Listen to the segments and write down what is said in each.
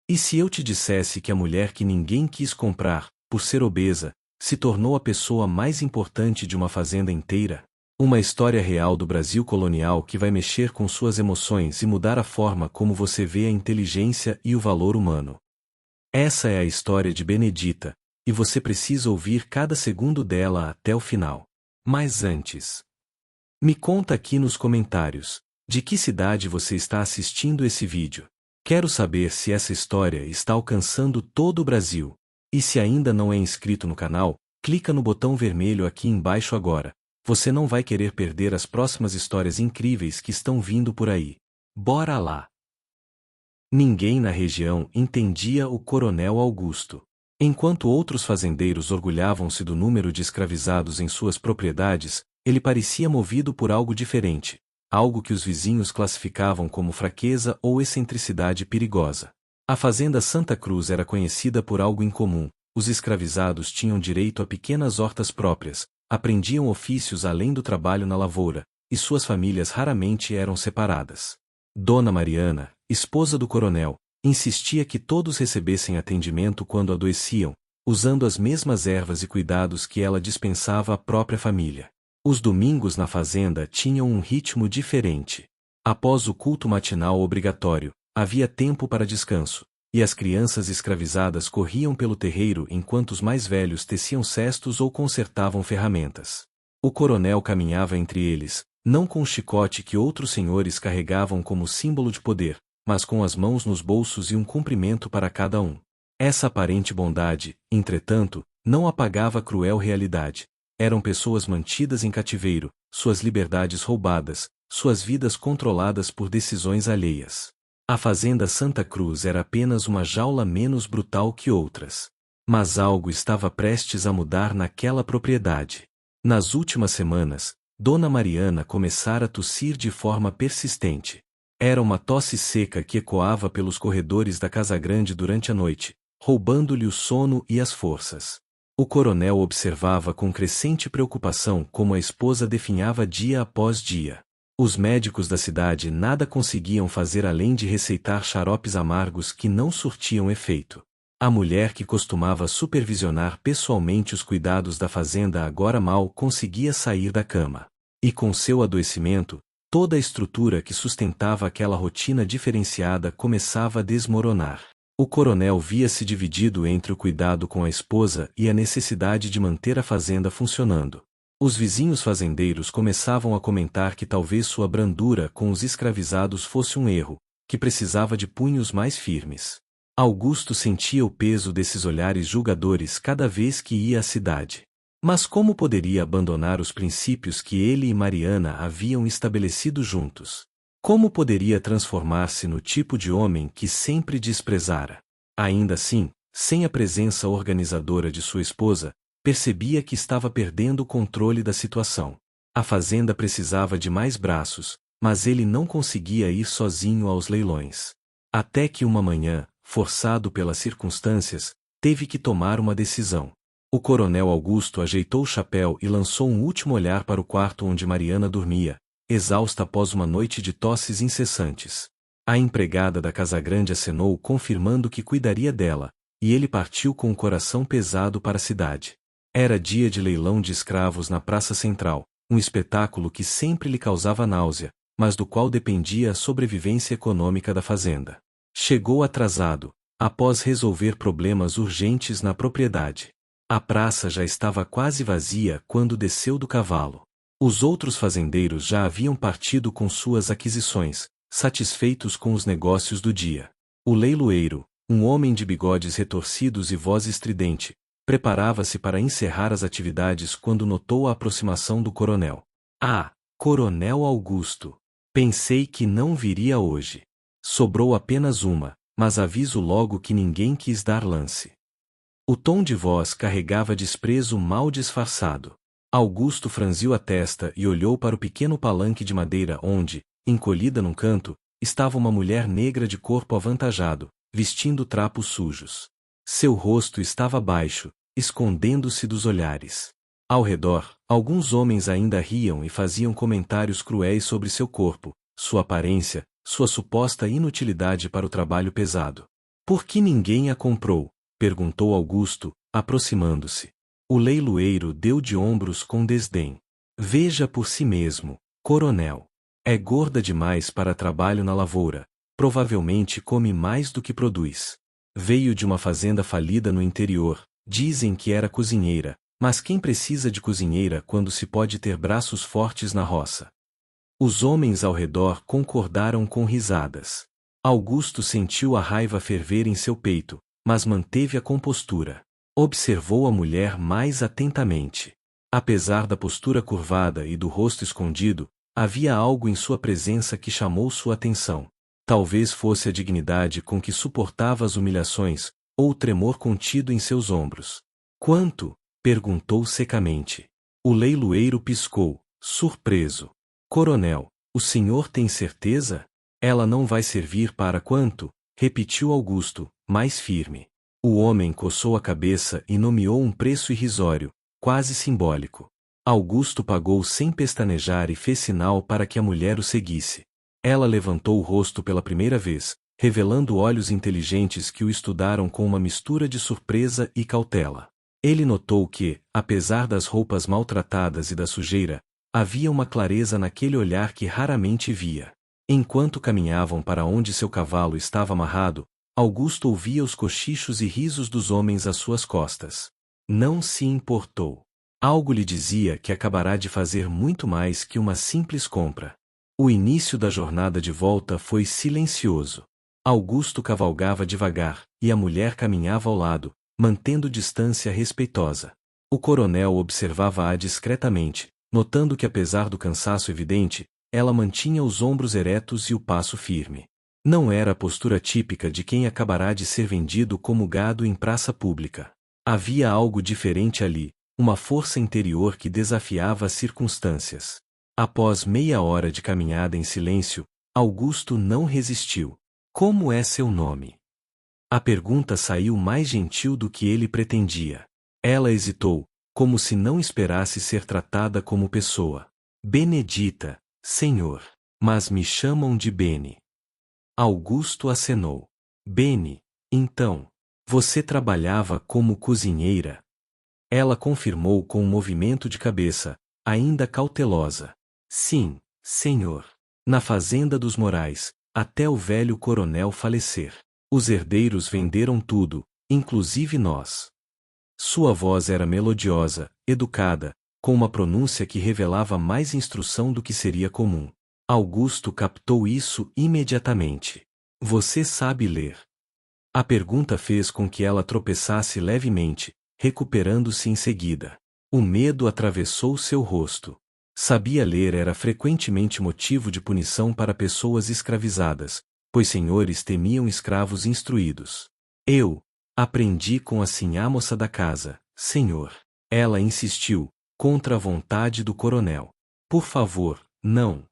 E se eu te dissesse que a mulher que ninguém quis comprar, por ser obesa, se tornou a pessoa mais importante de uma fazenda inteira? Uma história real do Brasil colonial que vai mexer com suas emoções e mudar a forma como você vê a inteligência e o valor humano. Essa é a história de Benedita, e você precisa ouvir cada segundo dela até o final. Mas antes, me conta aqui nos comentários, de que cidade você está assistindo esse vídeo. Quero saber se essa história está alcançando todo o Brasil. E se ainda não é inscrito no canal, clica no botão vermelho aqui embaixo agora. Você não vai querer perder as próximas histórias incríveis que estão vindo por aí. Bora lá! Ninguém na região entendia o Coronel Augusto. Enquanto outros fazendeiros orgulhavam-se do número de escravizados em suas propriedades, ele parecia movido por algo diferente, algo que os vizinhos classificavam como fraqueza ou excentricidade perigosa. A fazenda Santa Cruz era conhecida por algo incomum: os escravizados tinham direito a pequenas hortas próprias, aprendiam ofícios além do trabalho na lavoura, e suas famílias raramente eram separadas. Dona Mariana, esposa do coronel, insistia que todos recebessem atendimento quando adoeciam, usando as mesmas ervas e cuidados que ela dispensava à própria família. Os domingos na fazenda tinham um ritmo diferente. Após o culto matinal obrigatório, havia tempo para descanso, e as crianças escravizadas corriam pelo terreiro enquanto os mais velhos teciam cestos ou consertavam ferramentas. O coronel caminhava entre eles, não com o chicote que outros senhores carregavam como símbolo de poder, mas com as mãos nos bolsos e um cumprimento para cada um. Essa aparente bondade, entretanto, não apagava a cruel realidade. Eram pessoas mantidas em cativeiro, suas liberdades roubadas, suas vidas controladas por decisões alheias. A fazenda Santa Cruz era apenas uma jaula menos brutal que outras. Mas algo estava prestes a mudar naquela propriedade. Nas últimas semanas, Dona Mariana começara a tossir de forma persistente. Era uma tosse seca que ecoava pelos corredores da casa grande durante a noite, roubando-lhe o sono e as forças. O coronel observava com crescente preocupação como a esposa definhava dia após dia. Os médicos da cidade nada conseguiam fazer além de receitar xaropes amargos que não surtiam efeito. A mulher que costumava supervisionar pessoalmente os cuidados da fazenda agora mal conseguia sair da cama. E com seu adoecimento, toda a estrutura que sustentava aquela rotina diferenciada começava a desmoronar. O coronel via-se dividido entre o cuidado com a esposa e a necessidade de manter a fazenda funcionando. Os vizinhos fazendeiros começavam a comentar que talvez sua brandura com os escravizados fosse um erro, que precisava de punhos mais firmes. Augusto sentia o peso desses olhares julgadores cada vez que ia à cidade. Mas como poderia abandonar os princípios que ele e Mariana haviam estabelecido juntos? Como poderia transformar-se no tipo de homem que sempre desprezara? Ainda assim, sem a presença organizadora de sua esposa, percebia que estava perdendo o controle da situação. A fazenda precisava de mais braços, mas ele não conseguia ir sozinho aos leilões. Até que uma manhã, forçado pelas circunstâncias, teve que tomar uma decisão. O coronel Augusto ajeitou o chapéu e lançou um último olhar para o quarto onde Mariana dormia, exausta após uma noite de tosses incessantes. A empregada da casa grande acenou confirmando que cuidaria dela, e ele partiu com o coração pesado para a cidade. Era dia de leilão de escravos na Praça Central, um espetáculo que sempre lhe causava náusea, mas do qual dependia a sobrevivência econômica da fazenda. Chegou atrasado, após resolver problemas urgentes na propriedade. A praça já estava quase vazia quando desceu do cavalo. Os outros fazendeiros já haviam partido com suas aquisições, satisfeitos com os negócios do dia. O leiloeiro, um homem de bigodes retorcidos e voz estridente, preparava-se para encerrar as atividades quando notou a aproximação do coronel. Ah, Coronel Augusto! Pensei que não viria hoje. Sobrou apenas uma, mas aviso logo que ninguém quis dar lance. O tom de voz carregava desprezo mal disfarçado. Augusto franziu a testa e olhou para o pequeno palanque de madeira onde, encolhida num canto, estava uma mulher negra de corpo avantajado, vestindo trapos sujos. Seu rosto estava baixo, escondendo-se dos olhares. Ao redor, alguns homens ainda riam e faziam comentários cruéis sobre seu corpo, sua aparência, sua suposta inutilidade para o trabalho pesado. Por que ninguém a comprou? Perguntou Augusto, aproximando-se. O leiloeiro deu de ombros com desdém. Veja por si mesmo, coronel. É gorda demais para trabalho na lavoura. Provavelmente come mais do que produz. Veio de uma fazenda falida no interior. Dizem que era cozinheira, mas quem precisa de cozinheira quando se pode ter braços fortes na roça? Os homens ao redor concordaram com risadas. Augusto sentiu a raiva ferver em seu peito, mas manteve a compostura. Observou a mulher mais atentamente. Apesar da postura curvada e do rosto escondido, havia algo em sua presença que chamou sua atenção. Talvez fosse a dignidade com que suportava as humilhações, ou o tremor contido em seus ombros. Quanto? Perguntou secamente. O leiloeiro piscou, surpreso. Coronel, o senhor tem certeza? Ela não vai servir para quanto? Repetiu Augusto, mais firme. O homem coçou a cabeça e nomeou um preço irrisório, quase simbólico. Augusto pagou sem pestanejar e fez sinal para que a mulher o seguisse. Ela levantou o rosto pela primeira vez, revelando olhos inteligentes que o estudaram com uma mistura de surpresa e cautela. Ele notou que, apesar das roupas maltratadas e da sujeira, havia uma clareza naquele olhar que raramente via. Enquanto caminhavam para onde seu cavalo estava amarrado, Augusto ouvia os cochichos e risos dos homens às suas costas. Não se importou. Algo lhe dizia que acabará de fazer muito mais que uma simples compra. O início da jornada de volta foi silencioso. Augusto cavalgava devagar, e a mulher caminhava ao lado, mantendo distância respeitosa. O coronel observava-a discretamente, notando que apesar do cansaço evidente, ela mantinha os ombros eretos e o passo firme. Não era a postura típica de quem acabará de ser vendido como gado em praça pública. Havia algo diferente ali, uma força interior que desafiava as circunstâncias. Após meia hora de caminhada em silêncio, Augusto não resistiu. Como é seu nome? A pergunta saiu mais gentil do que ele pretendia. Ela hesitou, como se não esperasse ser tratada como pessoa. Benedita, senhor. Mas me chamam de Bene. Augusto acenou. Bene, então. Você trabalhava como cozinheira? Ela confirmou com um movimento de cabeça, ainda cautelosa. Sim, senhor. Na fazenda dos Morais, até o velho coronel falecer. Os herdeiros venderam tudo, inclusive nós. Sua voz era melodiosa, educada, com uma pronúncia que revelava mais instrução do que seria comum. Augusto captou isso imediatamente. Você sabe ler? A pergunta fez com que ela tropeçasse levemente, recuperando-se em seguida. O medo atravessou seu rosto. Sabia ler era frequentemente motivo de punição para pessoas escravizadas, pois senhores temiam escravos instruídos. Eu aprendi com a sinhá moça da casa, senhor. Ela insistiu, contra a vontade do coronel. Por favor, não.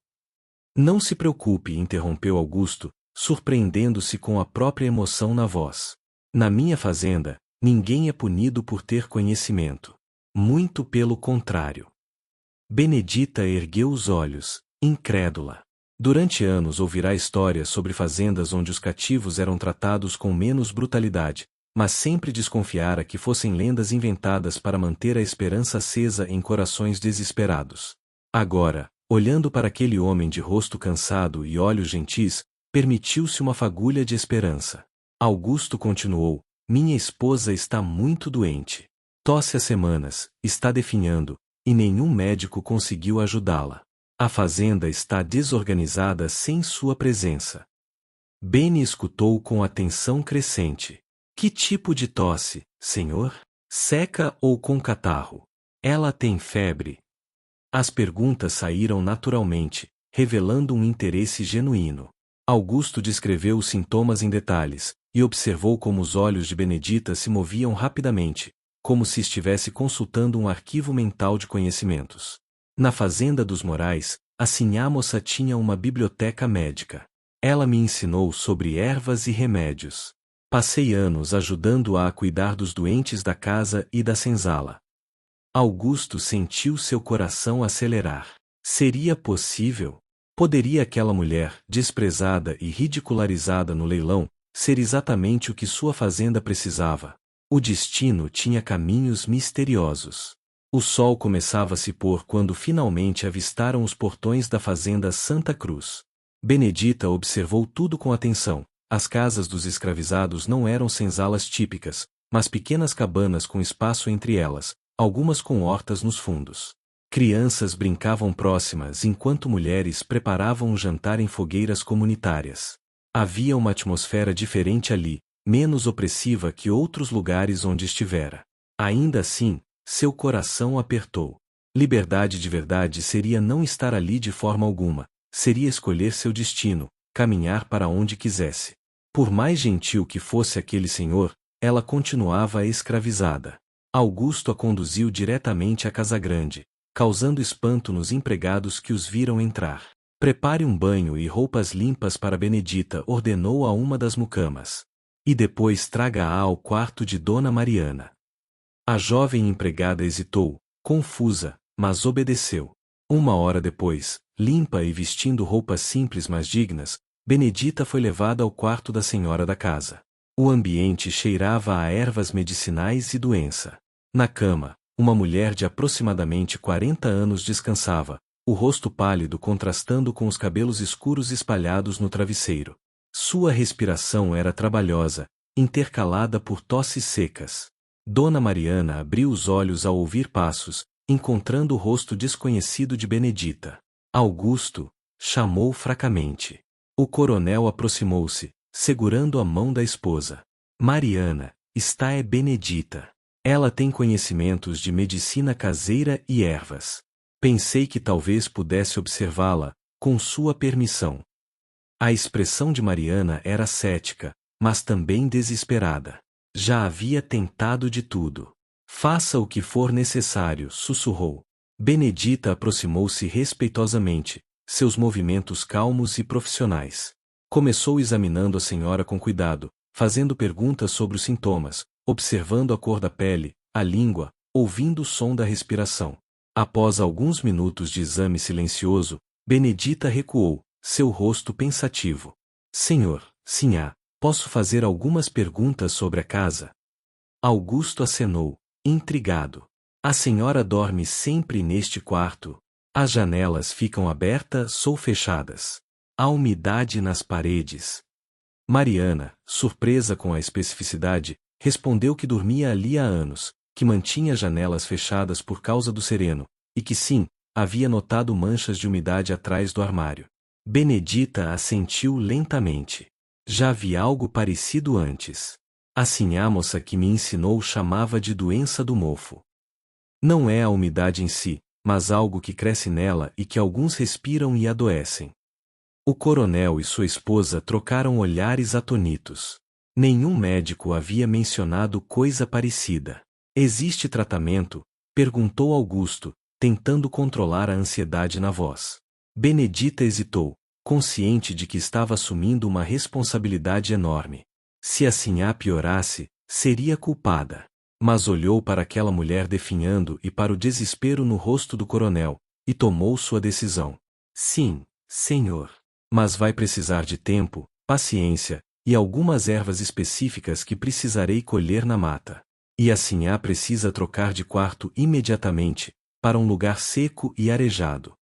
Não se preocupe, interrompeu Augusto, surpreendendo-se com a própria emoção na voz. Na minha fazenda, ninguém é punido por ter conhecimento. Muito pelo contrário. Benedita ergueu os olhos, incrédula. Durante anos ouvirá histórias sobre fazendas onde os cativos eram tratados com menos brutalidade, mas sempre desconfiara que fossem lendas inventadas para manter a esperança acesa em corações desesperados. Agora, olhando para aquele homem de rosto cansado e olhos gentis, permitiu-se uma fagulha de esperança. Augusto continuou: minha esposa está muito doente. Tosse há semanas, está definhando, e nenhum médico conseguiu ajudá-la. A fazenda está desorganizada sem sua presença. Bene escutou com atenção crescente. Que tipo de tosse, senhor? Seca ou com catarro? Ela tem febre? As perguntas saíram naturalmente, revelando um interesse genuíno. Augusto descreveu os sintomas em detalhes, e observou como os olhos de Benedita se moviam rapidamente, como se estivesse consultando um arquivo mental de conhecimentos. Na fazenda dos Morais, a sinhá moça tinha uma biblioteca médica. Ela me ensinou sobre ervas e remédios. Passei anos ajudando-a a cuidar dos doentes da casa e da senzala. Augusto sentiu seu coração acelerar. Seria possível? Poderia aquela mulher, desprezada e ridicularizada no leilão, ser exatamente o que sua fazenda precisava. O destino tinha caminhos misteriosos. O sol começava a se pôr quando finalmente avistaram os portões da fazenda Santa Cruz. Benedita observou tudo com atenção. As casas dos escravizados não eram senzalas típicas, mas pequenas cabanas com espaço entre elas, algumas com hortas nos fundos. Crianças brincavam próximas enquanto mulheres preparavam um jantar em fogueiras comunitárias. Havia uma atmosfera diferente ali, menos opressiva que outros lugares onde estivera. Ainda assim, seu coração apertou. Liberdade de verdade seria não estar ali de forma alguma, seria escolher seu destino, caminhar para onde quisesse. Por mais gentil que fosse aquele senhor, ela continuava escravizada. Augusto a conduziu diretamente à casa grande, causando espanto nos empregados que os viram entrar. Prepare um banho e roupas limpas para Benedita, ordenou a uma das mucamas. E depois traga-a ao quarto de Dona Mariana. A jovem empregada hesitou, confusa, mas obedeceu. 1 hora depois, limpa e vestindo roupas simples mas dignas, Benedita foi levada ao quarto da senhora da casa. O ambiente cheirava a ervas medicinais e doença. Na cama, uma mulher de aproximadamente 40 anos descansava, o rosto pálido contrastando com os cabelos escuros espalhados no travesseiro. Sua respiração era trabalhosa, intercalada por tosses secas. Dona Mariana abriu os olhos ao ouvir passos, encontrando o rosto desconhecido de Benedita. Augusto, chamou fracamente. O coronel aproximou-se, segurando a mão da esposa. Mariana, está é Benedita. Ela tem conhecimentos de medicina caseira e ervas. Pensei que talvez pudesse observá-la, com sua permissão. A expressão de Mariana era cética, mas também desesperada. Já havia tentado de tudo. Faça o que for necessário, sussurrou. Benedita aproximou-se respeitosamente, seus movimentos calmos e profissionais. Começou examinando a senhora com cuidado, fazendo perguntas sobre os sintomas, observando a cor da pele, a língua, ouvindo o som da respiração. Após alguns minutos de exame silencioso, Benedita recuou, seu rosto pensativo. Senhor, sinhá, posso fazer algumas perguntas sobre a casa? Augusto acenou, intrigado. A senhora dorme sempre neste quarto? As janelas ficam abertas ou fechadas? Há umidade nas paredes? Mariana, surpresa com a especificidade, respondeu que dormia ali há anos, que mantinha janelas fechadas por causa do sereno, e que sim, havia notado manchas de umidade atrás do armário. Benedita assentiu lentamente. Já vi algo parecido antes. Assim a moça que me ensinou chamava de doença do mofo. Não é a umidade em si, mas algo que cresce nela e que alguns respiram e adoecem. O coronel e sua esposa trocaram olhares atonitos. Nenhum médico havia mencionado coisa parecida. Existe tratamento? Perguntou Augusto, tentando controlar a ansiedade na voz. Benedita hesitou, consciente de que estava assumindo uma responsabilidade enorme. Se a sinhá piorasse, seria culpada. Mas olhou para aquela mulher definhando e para o desespero no rosto do coronel, e tomou sua decisão. Sim, senhor. Mas vai precisar de tempo, paciência, e algumas ervas específicas que precisarei colher na mata. E a sinhá precisa trocar de quarto imediatamente, para um lugar seco e arejado.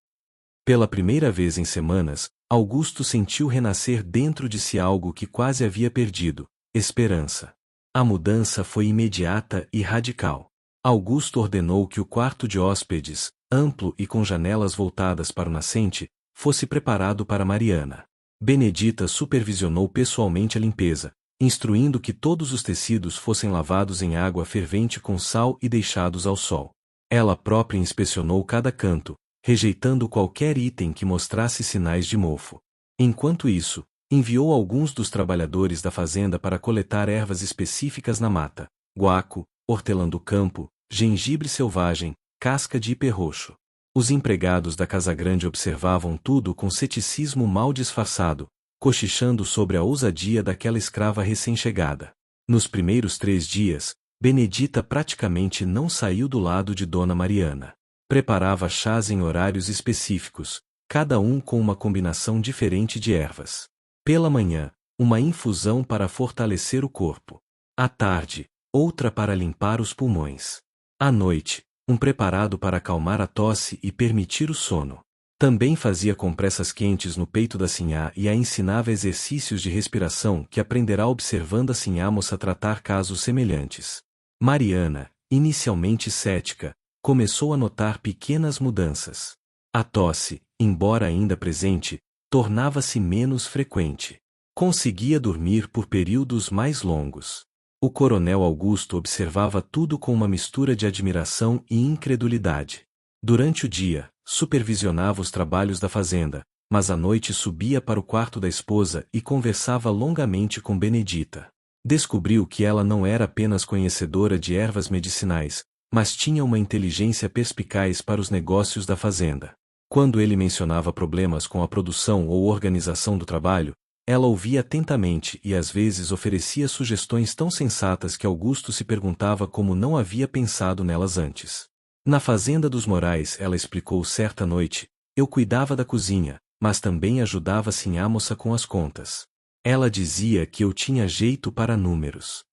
Pela primeira vez em semanas, Augusto sentiu renascer dentro de si algo que quase havia perdido, esperança. A mudança foi imediata e radical. Augusto ordenou que o quarto de hóspedes, amplo e com janelas voltadas para o nascente, fosse preparado para Mariana. Benedita supervisionou pessoalmente a limpeza, instruindo que todos os tecidos fossem lavados em água fervente com sal e deixados ao sol. Ela própria inspecionou cada canto, rejeitando qualquer item que mostrasse sinais de mofo. Enquanto isso, enviou alguns dos trabalhadores da fazenda para coletar ervas específicas na mata: guaco, hortelã do campo, gengibre selvagem, casca de ipê roxo. Os empregados da Casa Grande observavam tudo com ceticismo mal disfarçado, cochichando sobre a ousadia daquela escrava recém-chegada. Nos primeiros 3 dias, Benedita praticamente não saiu do lado de Dona Mariana. Preparava chás em horários específicos, cada um com uma combinação diferente de ervas. Pela manhã, uma infusão para fortalecer o corpo. À tarde, outra para limpar os pulmões. À noite, um preparado para acalmar a tosse e permitir o sono. Também fazia compressas quentes no peito da sinhá e a ensinava exercícios de respiração que aprenderá observando a sinhá moça tratar casos semelhantes. Mariana, inicialmente cética, começou a notar pequenas mudanças. A tosse, embora ainda presente, tornava-se menos frequente. Conseguia dormir por períodos mais longos. O coronel Augusto observava tudo com uma mistura de admiração e incredulidade. Durante o dia, supervisionava os trabalhos da fazenda, mas à noite subia para o quarto da esposa e conversava longamente com Benedita. Descobriu que ela não era apenas conhecedora de ervas medicinais, mas tinha uma inteligência perspicaz para os negócios da fazenda. Quando ele mencionava problemas com a produção ou organização do trabalho, ela ouvia atentamente e às vezes oferecia sugestões tão sensatas que Augusto se perguntava como não havia pensado nelas antes. Na fazenda dos Morais, ela explicou certa noite, eu cuidava da cozinha, mas também ajudava a sinhá moça com as contas. Ela dizia que eu tinha jeito para números.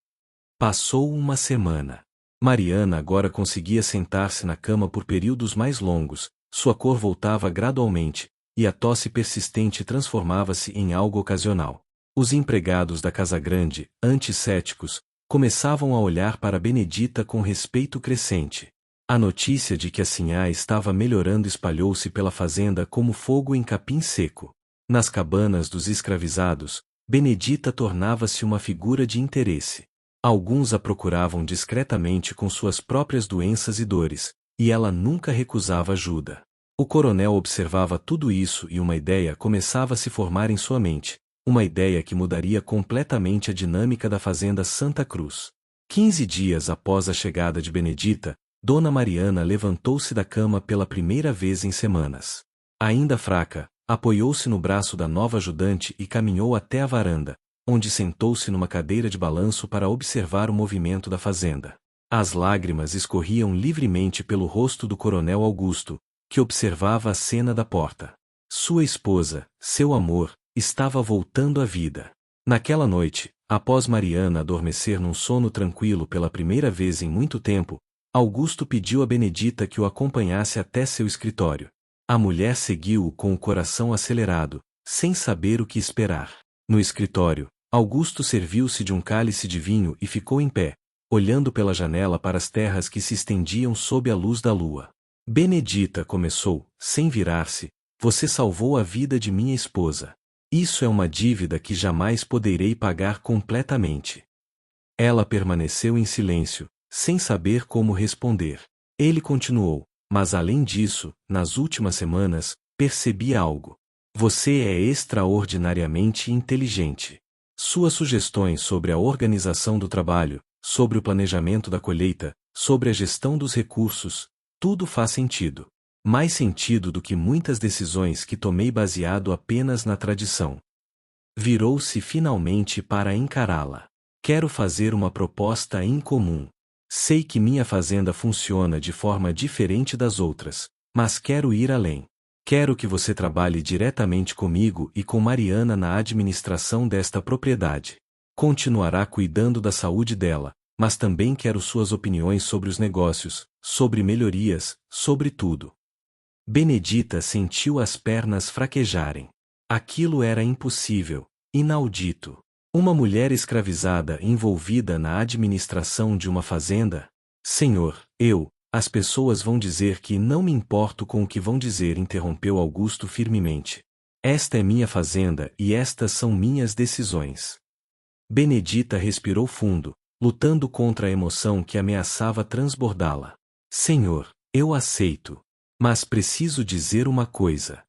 Passou uma semana. Mariana agora conseguia sentar-se na cama por períodos mais longos, sua cor voltava gradualmente, e a tosse persistente transformava-se em algo ocasional. Os empregados da Casa Grande, antes céticos, começavam a olhar para Benedita com respeito crescente. A notícia de que a sinhá estava melhorando espalhou-se pela fazenda como fogo em capim seco. Nas cabanas dos escravizados, Benedita tornava-se uma figura de interesse. Alguns a procuravam discretamente com suas próprias doenças e dores, e ela nunca recusava ajuda. O coronel observava tudo isso e uma ideia começava a se formar em sua mente, uma ideia que mudaria completamente a dinâmica da fazenda Santa Cruz. 15 dias após a chegada de Benedita, Dona Mariana levantou-se da cama pela primeira vez em semanas. Ainda fraca, apoiou-se no braço da nova ajudante e caminhou até a varanda, onde sentou-se numa cadeira de balanço para observar o movimento da fazenda. As lágrimas escorriam livremente pelo rosto do coronel Augusto, que observava a cena da porta. Sua esposa, seu amor, estava voltando à vida. Naquela noite, após Mariana adormecer num sono tranquilo pela primeira vez em muito tempo, Augusto pediu a Benedita que o acompanhasse até seu escritório. A mulher seguiu-o com o coração acelerado, sem saber o que esperar. No escritório, Augusto serviu-se de um cálice de vinho e ficou em pé, olhando pela janela para as terras que se estendiam sob a luz da lua. Benedita começou, sem virar-se, você salvou a vida de minha esposa. Isso é uma dívida que jamais poderei pagar completamente. Ela permaneceu em silêncio, sem saber como responder. Ele continuou, mas além disso, nas últimas semanas, percebi algo. Você é extraordinariamente inteligente. Suas sugestões sobre a organização do trabalho, sobre o planejamento da colheita, sobre a gestão dos recursos, tudo faz sentido. Mais sentido do que muitas decisões que tomei baseado apenas na tradição. Virou-se finalmente para encará-la. Quero fazer uma proposta incomum. Sei que minha fazenda funciona de forma diferente das outras, mas quero ir além. Quero que você trabalhe diretamente comigo e com Mariana na administração desta propriedade. Continuará cuidando da saúde dela, mas também quero suas opiniões sobre os negócios, sobre melhorias, sobre tudo. Benedita sentiu as pernas fraquejarem. Aquilo era impossível, inaudito. Uma mulher escravizada envolvida na administração de uma fazenda? Senhor, as pessoas vão dizer que não me importo com o que vão dizer, interrompeu Augusto firmemente. Esta é minha fazenda e estas são minhas decisões. Benedita respirou fundo, lutando contra a emoção que ameaçava transbordá-la. Senhor, eu aceito. Mas preciso dizer uma coisa.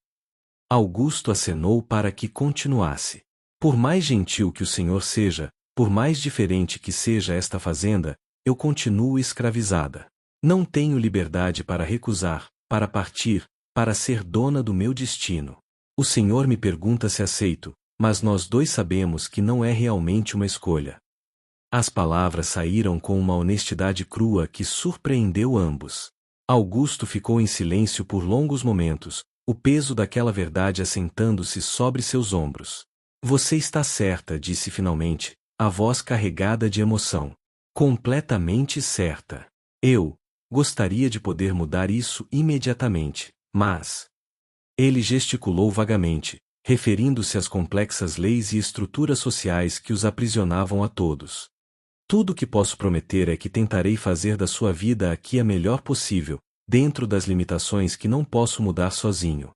Augusto acenou para que continuasse. Por mais gentil que o senhor seja, por mais diferente que seja esta fazenda, eu continuo escravizada. Não tenho liberdade para recusar, para partir, para ser dona do meu destino. O senhor me pergunta se aceito, mas nós dois sabemos que não é realmente uma escolha. As palavras saíram com uma honestidade crua que surpreendeu ambos. Augusto ficou em silêncio por longos momentos, o peso daquela verdade assentando-se sobre seus ombros. Você está certa, disse finalmente, a voz carregada de emoção. Completamente certa. Eu gostaria de poder mudar isso imediatamente, mas... Ele gesticulou vagamente, referindo-se às complexas leis e estruturas sociais que os aprisionavam a todos. Tudo o que posso prometer é que tentarei fazer da sua vida aqui a melhor possível, dentro das limitações que não posso mudar sozinho.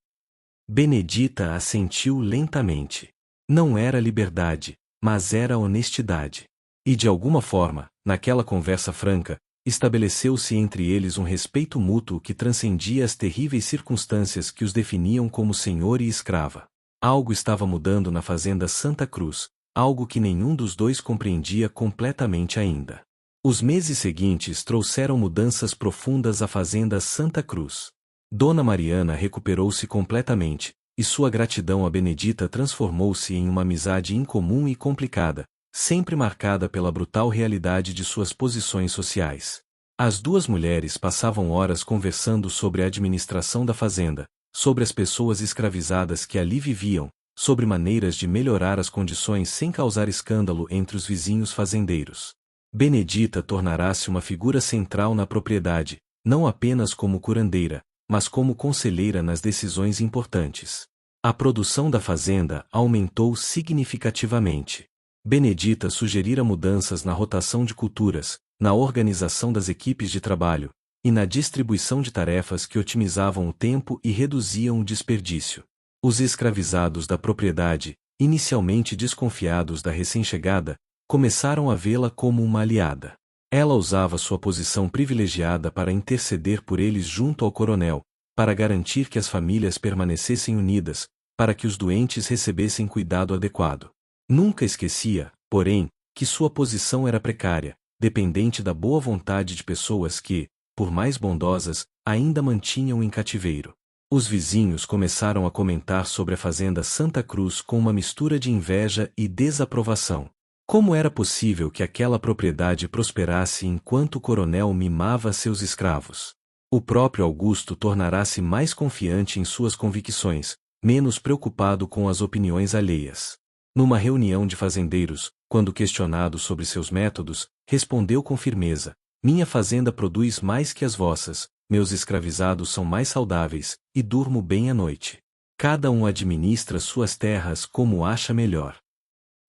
Benedita assentiu lentamente. Não era liberdade, mas era honestidade. E de alguma forma, naquela conversa franca, estabeleceu-se entre eles um respeito mútuo que transcendia as terríveis circunstâncias que os definiam como senhor e escrava. Algo estava mudando na fazenda Santa Cruz, algo que nenhum dos dois compreendia completamente ainda. Os meses seguintes trouxeram mudanças profundas à fazenda Santa Cruz. Dona Mariana recuperou-se completamente, e sua gratidão a Benedita transformou-se em uma amizade incomum e complicada, sempre marcada pela brutal realidade de suas posições sociais. As duas mulheres passavam horas conversando sobre a administração da fazenda, sobre as pessoas escravizadas que ali viviam, sobre maneiras de melhorar as condições sem causar escândalo entre os vizinhos fazendeiros. Benedita tornará-se uma figura central na propriedade, não apenas como curandeira, mas como conselheira nas decisões importantes. A produção da fazenda aumentou significativamente. Benedita sugerira mudanças na rotação de culturas, na organização das equipes de trabalho, e na distribuição de tarefas que otimizavam o tempo e reduziam o desperdício. Os escravizados da propriedade, inicialmente desconfiados da recém-chegada, começaram a vê-la como uma aliada. Ela usava sua posição privilegiada para interceder por eles junto ao coronel, para garantir que as famílias permanecessem unidas, para que os doentes recebessem cuidado adequado. Nunca esquecia, porém, que sua posição era precária, dependente da boa vontade de pessoas que, por mais bondosas, ainda mantinham em cativeiro. Os vizinhos começaram a comentar sobre a fazenda Santa Cruz com uma mistura de inveja e desaprovação. Como era possível que aquela propriedade prosperasse enquanto o coronel mimava seus escravos? O próprio Augusto tornará-se mais confiante em suas convicções, menos preocupado com as opiniões alheias. Numa reunião de fazendeiros, quando questionado sobre seus métodos, respondeu com firmeza: minha fazenda produz mais que as vossas, meus escravizados são mais saudáveis, e durmo bem à noite. Cada um administra suas terras como acha melhor.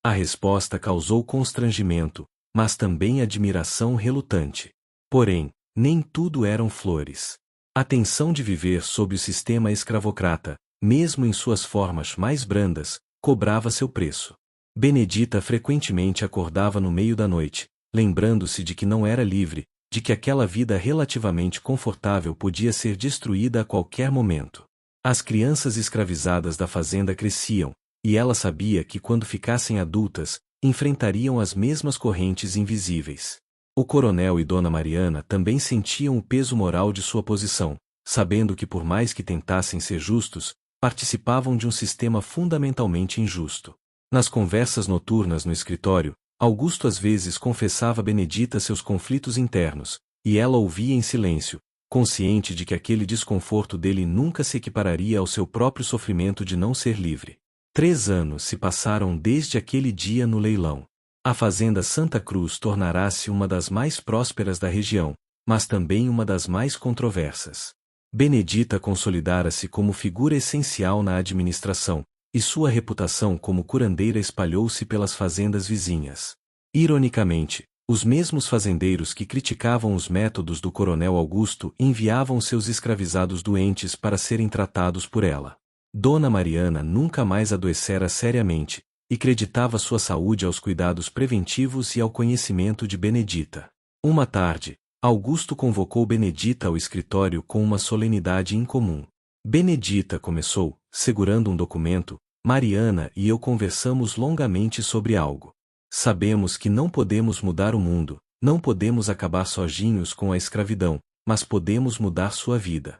A resposta causou constrangimento, mas também admiração relutante. Porém, nem tudo eram flores. A tensão de viver sob o sistema escravocrata, mesmo em suas formas mais brandas, cobrava seu preço. Benedita frequentemente acordava no meio da noite, lembrando-se de que não era livre, de que aquela vida relativamente confortável podia ser destruída a qualquer momento. As crianças escravizadas da fazenda cresciam, e ela sabia que quando ficassem adultas, enfrentariam as mesmas correntes invisíveis. O coronel e Dona Mariana também sentiam o peso moral de sua posição, sabendo que por mais que tentassem ser justos, participavam de um sistema fundamentalmente injusto. Nas conversas noturnas no escritório, Augusto às vezes confessava a Benedita seus conflitos internos, e ela ouvia em silêncio, consciente de que aquele desconforto dele nunca se equipararia ao seu próprio sofrimento de não ser livre. 3 anos se passaram desde aquele dia no leilão. A fazenda Santa Cruz tornará-se uma das mais prósperas da região, mas também uma das mais controversas. Benedita consolidara-se como figura essencial na administração, e sua reputação como curandeira espalhou-se pelas fazendas vizinhas. Ironicamente, os mesmos fazendeiros que criticavam os métodos do coronel Augusto enviavam seus escravizados doentes para serem tratados por ela. Dona Mariana nunca mais adoecera seriamente, e creditava sua saúde aos cuidados preventivos e ao conhecimento de Benedita. Uma tarde, Augusto convocou Benedita ao escritório com uma solenidade incomum. Benedita começou, segurando um documento: Mariana e eu conversamos longamente sobre algo. Sabemos que não podemos mudar o mundo, não podemos acabar sozinhos com a escravidão, mas podemos mudar sua vida.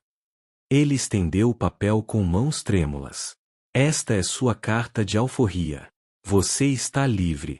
Ele estendeu o papel com mãos trêmulas. Esta é sua carta de alforria. Você está livre.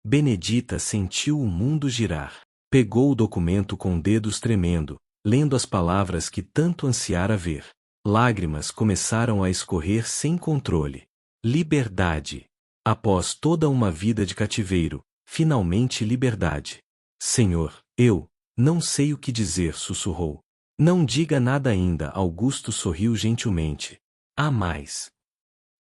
Benedita sentiu o mundo girar. Pegou o documento com dedos tremendo, lendo as palavras que tanto ansiara ver. Lágrimas começaram a escorrer sem controle. Liberdade. Após toda uma vida de cativeiro, finalmente liberdade. Senhor, eu não sei o que dizer, sussurrou. Não diga nada ainda, Augusto sorriu gentilmente. Há mais.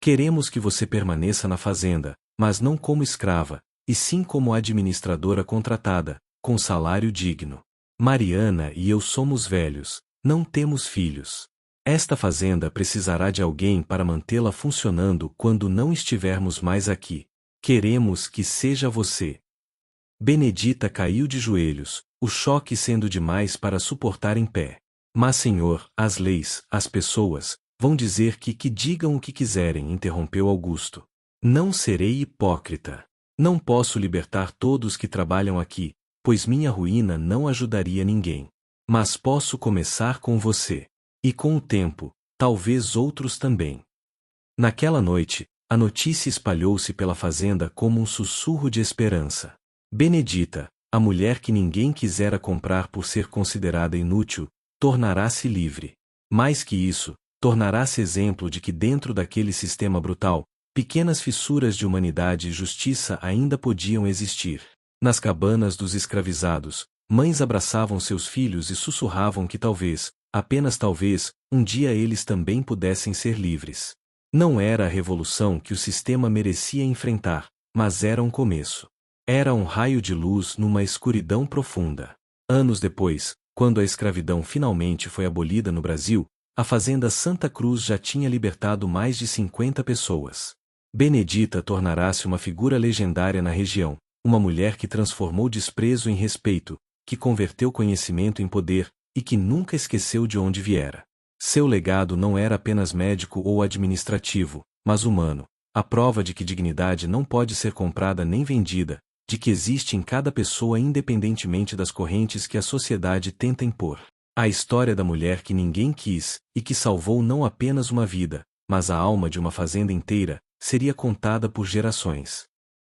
Queremos que você permaneça na fazenda, mas não como escrava, e sim como administradora contratada, com salário digno. Mariana e eu somos velhos, não temos filhos. Esta fazenda precisará de alguém para mantê-la funcionando quando não estivermos mais aqui. Queremos que seja você. Benedita caiu de joelhos, o choque sendo demais para suportar em pé. Mas, senhor, as leis, as pessoas, vão dizer que digam o que quiserem, interrompeu Augusto. Não serei hipócrita. Não posso libertar todos que trabalham aqui, pois minha ruína não ajudaria ninguém. Mas posso começar com você. E com o tempo, talvez outros também. Naquela noite, a notícia espalhou-se pela fazenda como um sussurro de esperança. Benedita, a mulher que ninguém quisera comprar por ser considerada inútil, tornará-se livre. Mais que isso, tornará-se exemplo de que dentro daquele sistema brutal, pequenas fissuras de humanidade e justiça ainda podiam existir. Nas cabanas dos escravizados, mães abraçavam seus filhos e sussurravam que talvez, apenas talvez, um dia eles também pudessem ser livres. Não era a revolução que o sistema merecia enfrentar, mas era um começo. Era um raio de luz numa escuridão profunda. Anos depois, quando a escravidão finalmente foi abolida no Brasil, a fazenda Santa Cruz já tinha libertado mais de 50 pessoas. Benedita tornará-se uma figura legendária na região, uma mulher que transformou desprezo em respeito, que converteu conhecimento em poder, e que nunca esqueceu de onde viera. Seu legado não era apenas médico ou administrativo, mas humano, a prova de que dignidade não pode ser comprada nem vendida, de que existe em cada pessoa independentemente das correntes que a sociedade tenta impor. A história da mulher que ninguém quis, e que salvou não apenas uma vida, mas a alma de uma fazenda inteira, seria contada por gerações.